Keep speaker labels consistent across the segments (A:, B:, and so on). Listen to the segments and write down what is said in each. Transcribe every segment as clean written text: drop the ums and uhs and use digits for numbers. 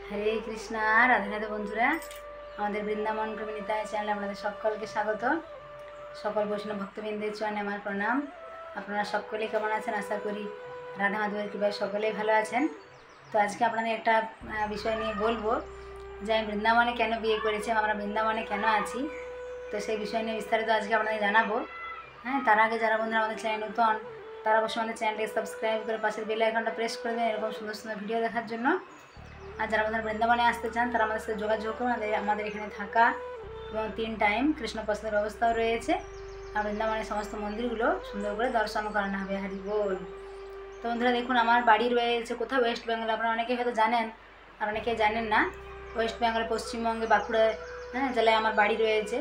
A: হরে কৃষ্ণা, রাধে রাধে বন্ধুরা। আমাদের বৃন্দাবন প্রেমিতায় চ্যানেলে আপনাদের সকলকে স্বাগত। সকল বৈষ্ণব ভক্তবৃন্দের চরণে আমার প্রণাম। আপনারা সকলেই কেমন আছেন? আশা করি রাধা মাধবের কৃপায় সকলেই ভালো আছেন। তো আজকে আপনাদের একটা বিষয় নিয়ে বলবো যে আমি বৃন্দাবনে কেন বিয়ে করেছি, আমরা বৃন্দাবনে কেন আছি। তো সেই বিষয় নিয়ে বিস্তারিত আজকে আপনাদের জানাবো। হ্যাঁ, তার আগে যারা বন্ধুরা আমাদের চ্যানেল নতুন, তারা অবশ্যই আমাদের চ্যানেলটিকে সাবস্ক্রাইব করে পাশের বেল আইকনটা প্রেস করে দেবেন এরকম সুন্দর সুন্দর ভিডিও দেখার জন্য। আর যারা আমাদের বৃন্দাবনে আসতে চান তারা আমাদের সাথে যোগাযোগ করুন। আমাদের এখানে থাকা এবং 3 টাইম কৃষ্ণ প্রসাদের ব্যবস্থাও রয়েছে। আর বৃন্দাবনের সমস্ত মন্দিরগুলো সুন্দর করে দর্শন করানো হবে। হরি বল। তো বন্ধুরা দেখুন, আমার বাড়ি রয়েছে কোথাও ওয়েস্ট বেঙ্গলে। আপনারা অনেকেই হয়তো জানেন আর অনেকেই জানেন না। ওয়েস্ট বেঙ্গলে পশ্চিমবঙ্গে বাঁকুড়া জেলায় আমার বাড়ি রয়েছে।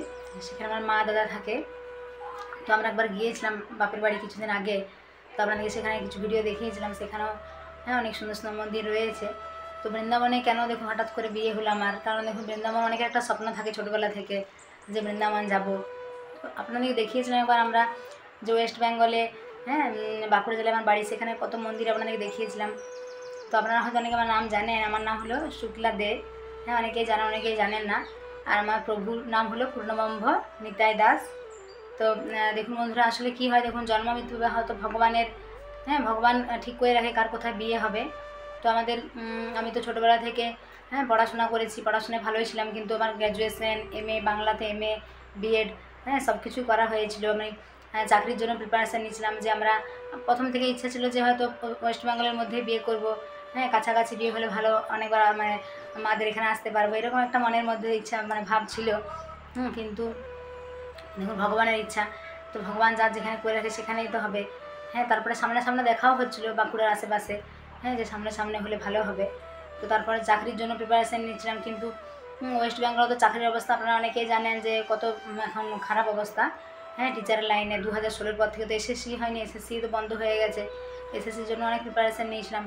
A: সেখানে আমার মা দাদা থাকে। তো আমরা একবার গিয়েছিলাম বাপের বাড়ি কিছুদিন আগে। তো আপনাদেরকে সেখানে কিছু ভিডিও দেখিয়েছিলাম। সেখানেও অনেক সুন্দর সুন্দর মন্দির রয়েছে। তো বৃন্দাবনে কেন দেখুন হঠাৎ করে বিয়ে হলো আমার, কারণ দেখুন বৃন্দাবন অনেকের একটা স্বপ্ন থাকে ছোটোবেলা থেকে যে বৃন্দাবন যাব। তো আপনাদেরকে দেখিয়েছিলাম একবার আমরা যে ওয়েস্ট বেঙ্গলে বাঁকুড়া জেলায় আমার বাড়ি, সেখানে কত মন্দির আপনাদেরকে দেখিয়েছিলাম। তো আপনারা হয়তো অনেকে আমার নাম জানেন। আমার নাম হলো শুক্লা দে। অনেকেই জানেন, অনেকেই জানেন না। আর আমার প্রভুর নাম হলো পূর্ণব্রহ্ম নিতাই দাস। তো দেখুন বন্ধুরা, আসলে কি হয় দেখুন, জন্ম মৃত্যু হয়তো ভগবানের, ভগবান ঠিক করে রাখে কার কোথায় বিয়ে হবে। তো আমাদের আমি তো ছোটোবেলা থেকে পড়াশোনা করেছি, পড়াশোনায় ভালোই ছিলাম, কিন্তু আমার গ্র্যাজুয়েশন, MA বাংলাতে, MA বিএড সব কিছুই করা হয়েছিল। আমি চাকরির জন্য প্রিপারেশান নিয়েছিলাম যে আমরা প্রথম থেকে ইচ্ছা ছিল যে হয়তো ওয়েস্ট বেঙ্গলের মধ্যে বিয়ে করব। কাছাকাছি বিয়ে হলে ভালো, অনেকবার মাদের এখানে আসতে পারবো, এরকম একটা মনের মধ্যে ইচ্ছা ভাব ছিল। কিন্তু দেখুন ভগবানের ইচ্ছা, তো ভগবান যার যেখানে করে রাখে সেখানেই তো হবে। তারপরে সামনে সামনে দেখাও হচ্ছিলো বাঁকুড়ার আশেপাশে, যে সামনে সামনে হলে ভালো হবে। তো তারপরে চাকরির জন্য প্রিপারেশান নিচ্ছিলাম, কিন্তু ওয়েস্ট বেঙ্গলে তো চাকরির অবস্থা আপনারা অনেকেই জানেন যে কত এখন খারাপ অবস্থা। টিচারের লাইনে 2016 পর থেকে তো SSC হয়নি, SSC তো বন্ধ হয়ে গেছে। SSCর জন্য অনেক প্রিপারেশান নিয়েছিলাম।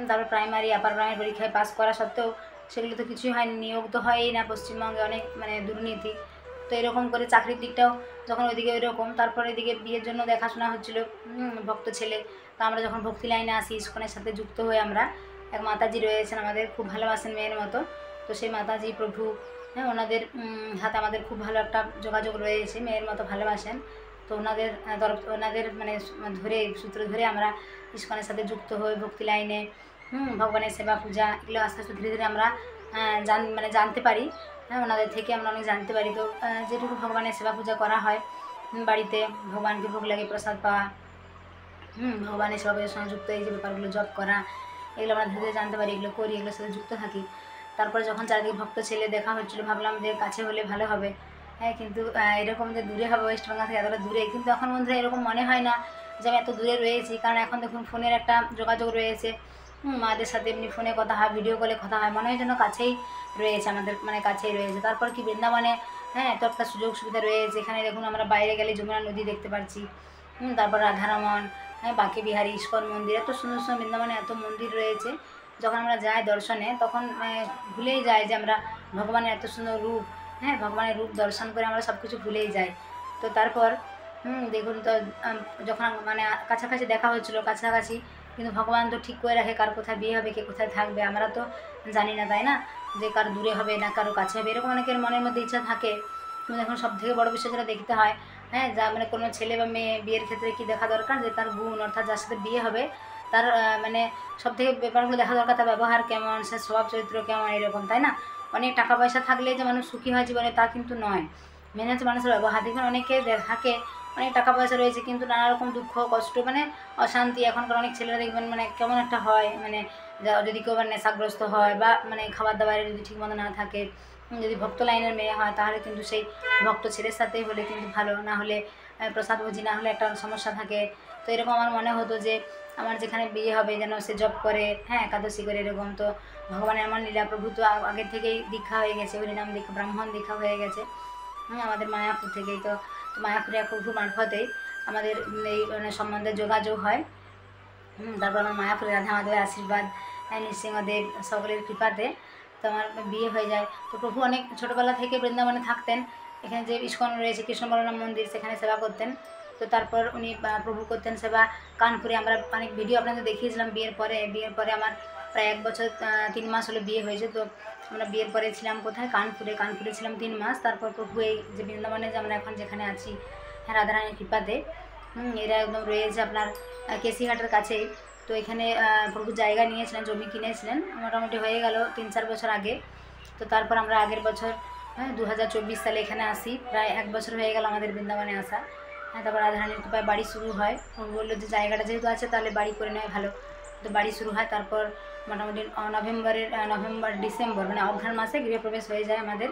A: তারপর প্রাইমারি, আপার প্রাইমারি পরীক্ষায় পাস করা সত্ত্বেও সেগুলো তো কিছুই হয়নি, নিয়োগ তো হয়ই না। পশ্চিমবঙ্গে অনেক দুর্নীতি। তো এরকম করে চাকরির দিকটাও যখন ওইদিকে ওইরকম, তারপরে এদিকে বিয়ের জন্য দেখাশোনা হচ্ছিল, ভক্ত ছেলে। তো আমরা যখন ভক্তি লাইনে আসি, ইস্কনের সাথে যুক্ত হয়ে আমরা, এক মাতাজি রয়েছেন আমাদের, খুব ভালোবাসেন মেয়ের মতো। তো সেই মাতাজি প্রভু ওনাদের হাতে আমাদের খুব ভালো একটা যোগাযোগ রয়েছে, মেয়ের মতো ভালোবাসেন। তো ওনাদের ওনাদের ধরে সূত্র ধরে আমরা ইস্কনের সাথে যুক্ত হই ভক্তি লাইনে। ভগবানের সেবা পূজা এগুলো আস্তে আস্তে ধীরে ধীরে আমরা জানতে পারি। ওনাদের থেকে আমরা অনেক জানতে পারি। তো যেটুকু ভগবানের সেবা পূজা করা হয় বাড়িতে, ভগবানকে ভোগ লাগে, প্রসাদ পাওয়া, ভগবানের সেবা পূজার সঙ্গে যুক্ত এই যে ব্যাপারগুলো জপ করা, এগুলো আমরা ধীরে ধীরে জানতে পারি, এগুলো করি, এগুলোর সাথে যুক্ত থাকি। তারপরে যখন চারিদিকে ভক্ত ছেলে দেখা হচ্ছিলো, ভাবলাম যে কাছে হলে ভালো হবে। কিন্তু এরকম যে দূরে হবে, ওয়েস্ট বেঙ্গল থেকে এতটা দূরে, কিন্তু এখন বন্ধুরা এরকম মনে হয় না যে আমি এত দূরে রয়েছি। কারণ এখন দেখুন ফোনের একটা যোগাযোগ রয়েছে, মাদের সাথে এমনি ফোনে কথা হয়, ভিডিও কলে কথা হয়, মনে হয় যেন কাছেই রয়েছে, আমাদের কাছেই রয়েছে। তারপর কি বৃন্দাবনে এত একটা সুযোগ সুবিধা রয়েছে। এখানে দেখুন আমরা বাইরে গেলে যমুনা নদী দেখতে পাচ্ছি, তারপর রাধারমন, বাঁকে বিহারী, ইস্কন মন্দির, এত সুন্দর সুন্দর বৃন্দাবনে এত মন্দির রয়েছে। যখন আমরা যাই দর্শনে তখন ভুলেই যাই যে আমরা ভগবানের এত সুন্দর রূপ, ভগবানের রূপ দর্শন করে আমরা সব কিছু ভুলেই যাই। তো তারপর দেখুন, তো যখন কাছাকাছি দেখা হচ্ছিলো, কাছাকাছি, কিন্তু ভগবান তো ঠিক করে রাখে কার কোথায় বিয়ে হবে, কে কোথায় থাকবে, আমরা তো জানি না, তাই না? যে কারো দূরে হবে না কারো কাছে হবে, এরকম অনেকের মনের মধ্যে ইচ্ছা থাকে। কিন্তু এখন সবথেকে বড় বিষয় যেটা দেখতে হয়, যা কোনো ছেলে বা মেয়ে বিয়ের ক্ষেত্রে কী দেখা দরকার, যে তার গুণ, অর্থাৎ যার সাথে বিয়ে হবে তার সবথেকে ব্যাপারগুলো দেখা দরকার, তার ব্যবহার কেমন, সে স্বভাব চরিত্র কেমন, এরকম, তাই না? অনেক টাকা পয়সা থাকলে যে মানুষ সুখী হয় জীবনে, তা কিন্তু নয়। মেন হচ্ছে মানুষের ব্যবহার। দেখুন অনেকে থাকে অনেক টাকা পয়সা রয়েছে, কিন্তু নানা রকম দুঃখ কষ্ট, অশান্তি। এখনকার অনেক ছেলেরা দেখবেন কেমন একটা হয়, যদি কেউ নেশাগ্রস্ত হয় বা খাবার দাবারের যদি ঠিকমতো না থাকে, যদি ভক্ত লাইনের মেয়ে হয়, তাহলে কিন্তু সেই ভক্ত ছেলের সাথেই হলে কিন্তু ভালো, না হলে প্রসাদভোজী না হলে একটা সমস্যা থাকে। তো এরকম আমার মনে হতো যে আমার যেখানে বিয়ে হবে যেন সে জব করে, একাদশী করে, এরকম। তো ভগবানের আমার লীলা, প্রভু তো আগের থেকেই দীক্ষা হয়ে গেছে, হরিনাম দীক্ষা, ব্রাহ্মণ দীক্ষা হয়ে গেছে আমাদের মায়াপুর থেকেই। তো মায়াপুরে প্রভু মারফতেই আমাদের এই সম্বন্ধে যোগাযোগ হয়। তারপর আমার মায়াপুরে রাধা মাধবের আশীর্বাদ, নৃসিংহদেব সকলের কৃপাতে তো আমার বিয়ে হয়ে যায়। তো প্রভু অনেক ছোটোবেলা থেকে বৃন্দাবনে থাকতেন। এখানে যে ইস্কন রয়েছে, কৃষ্ণ বলরাম মন্দির, সেখানে সেবা করতেন। তো তারপর উনি প্রভু করতেন সেবা কানপুরে। আমরা অনেক ভিডিও আপনাদের দেখিয়েছিলাম বিয়ের পরে আমার প্রায় 1 বছর 3 মাস হলো বিয়ে হয়েছে। তো আমরা বিয়ের পরে ছিলাম কোথায়, কানপুরে ছিলাম 3 মাস। তারপর প্রভু এই যে বৃন্দাবনে যে আমরা এখন যেখানে আছি, হ্যাঁ, রাধারানীর কৃপাতে, এরা একদম রয়েছে আপনার কেসিঘাটের কাছেই। তো এখানে প্রভু জায়গা নিয়েছিলেন, জমি কিনেছিলেন, মোটামুটি হয়ে গেল 3-4 বছর আগে। তো তারপর আমরা আগের বছর 2024 সালে এখানে আসি, প্রায় 1 বছর হয়ে গেল আমাদের বৃন্দাবনে আসা। হ্যাঁ, তারপর রাধারানীর কৃপায় বাড়ি শুরু হয়। বললো যে জায়গাটা যেহেতু আছে তাহলে বাড়ি করে নেওয়া ভালো। তো বাড়ি শুরু হয়। তারপর মোটামুটি ডিসেম্বর মানে অঘ্রাণ মাসে গৃহপ্রবেশ হয়ে যায় আমাদের।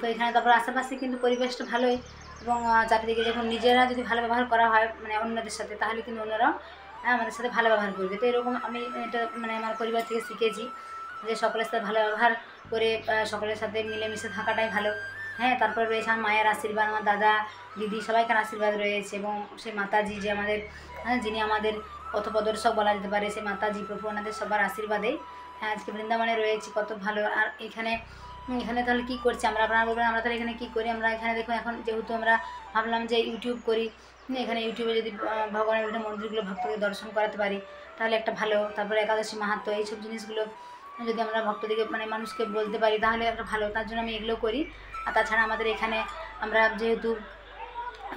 A: তো এখানে তারপর আশেপাশে কিন্তু পরিবেশটা ভালোই, এবং চারিদিকে যখন নিজেরা যদি ভালো ব্যবহার করা হয় মানে অন্যদের সাথে, তাহলে কিন্তু অন্যরাও আমাদের সাথে ভালো ব্যবহার করবে। তো এরকম আমি এটা মানে আমার পরিবার থেকে শিখেছি যে সকলের সাথে ভালো ব্যবহার করে সকলের সাথে মিলেমিশে থাকাটাই ভালো। হ্যাঁ, তারপরে রয়েছে আমার মায়ের আশীর্বাদ, আমার দাদা দিদি সবাইকার আশীর্বাদ রয়েছে, এবং সেই মাতাজি যে আমাদের যিনি আমাদের পথপ্রদর্শক বলা যেতে পারে, সেই মাতাজি প্রভু ওনাদের সবার আশীর্বাদেই আজকে বৃন্দাবনে রয়েছি। কত ভালো। আর এখানে তাহলে কী করছি আমরা, আপনারা বলবেন আমরা তাহলে এখানে কী করি। আমরা এখানে দেখুন, এখন যেহেতু আমরা ভাবলাম যে ইউটিউব করি, এখানে ইউটিউবে যদি ভগবানের বিভিন্ন মন্দিরগুলো ভক্তদের দর্শন করাতে পারি তাহলে একটা ভালো। তারপরে একাদশী মাহাত্ম্য এইসব জিনিসগুলো যদি আমরা ভক্তদিকে মানে মানুষকে বলতে পারি তাহলে একটা ভালো। তার জন্য আমি এগুলো করি। আর তাছাড়া আমাদের এখানে আমরা যেহেতু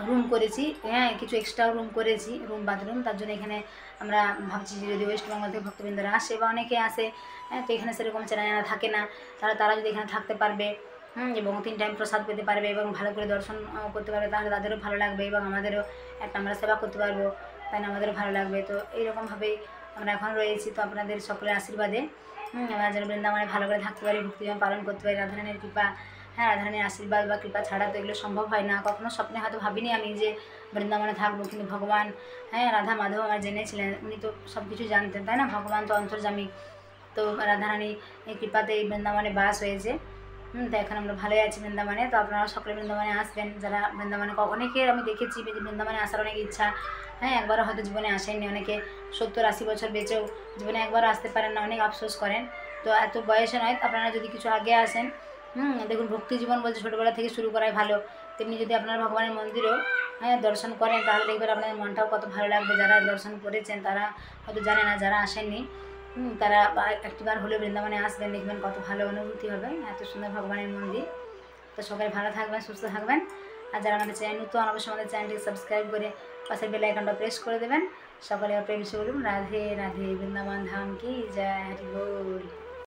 A: রুম করেছি, হ্যাঁ, কিছু এক্সট্রা রুম করেছি, রুম বাথরুম, তার জন্য এখানে আমরা ভাবছি যে যদি ওয়েস্ট বেঙ্গল থেকে ভক্তবৃন্দরা আসে বা অনেকে আসে, হ্যাঁ, তো এখানে সেরকম চেনা জানা থাকে না, তারা যদি এখানে থাকতে পারবে, এবং 3 টাইম প্রসাদ পেতে পারবে এবং ভালো করে দর্শন করতে পারবে, তাহলে তাদেরও ভালো লাগবে এবং আমাদেরও একটা আমরা সেবা করতে পারবো, তাই না, আমাদেরও ভালো লাগবে। তো এইরকমভাবেই আমরা এখন রয়েছি। তো আপনাদের সকলের আশীর্বাদে আমরা যেন বৃন্দাবনে ভালো করে থাকতে পারি, ভক্তি যেন পালন করতে পারি, রাধারানীর কৃপা, হ্যাঁ, রাধারানীর আশীর্বাদ বা কৃপা ছাড়া তো এগুলো সম্ভব হয় না। কখনো স্বপ্নে হয়তো ভাবিনি আমি যে বৃন্দাবনে থাকবো, কিন্তু ভগবান, হ্যাঁ, রাধা মাধব আমার জেনেছিলেন, উনি তো সব কিছু জানতেন, তাই না, ভগবান তো অন্তর্যামী। তো রাধারানী এই কৃপাতে এই বৃন্দাবনে বাস হয়েছে। তো এখন আমরা ভালোই আছি বৃন্দাবনে। তো আপনারা সকলে বৃন্দাবনে আসবেন, যারা বৃন্দাবনে অনেকের আমি দেখেছি যে বৃন্দাবনে আসার অনেক ইচ্ছা, হ্যাঁ, একবারও হয়তো জীবনে আসেননি, অনেকে 70-80 বছর বেঁচেও জীবনে একবারও আসতে পারেন না, অনেক আফসোস করেন। তো এত বয়সে নয়, আপনারা যদি কিছু আগে আসেন, দেখুন ভক্তি জীবন বলছে ছোটোবেলা থেকে শুরু করাই ভালো, তেমনি যদি আপনারা ভগবানের মন্দিরেও, হ্যাঁ, দর্শন করেন তাহলে দেখবেন আপনাদের মনটাও কত ভালো লাগবে। যারা দর্শন করেছেন তারা হয়তো জানে না, যারা আসেননি তারা একটিবার হলেও বৃন্দাবনে আসবেন, দেখবেন কত ভালো অনুভূতি হবে, এত সুন্দর ভগবানের মন্দির। তো সবাই ভালো থাকবেন, সুস্থ থাকবেন। আর যারা আমাদের চ্যানেল নতুন, অবশ্যই আমাদের চ্যানেলটিকে সাবস্ক্রাইব করে পাশের বেল আইকনটা প্রেস করে দেবেন। সকলে প্রেম সে বলুন রাধে রাধে, বৃন্দাবন ধাম কি জয়, হরি বল।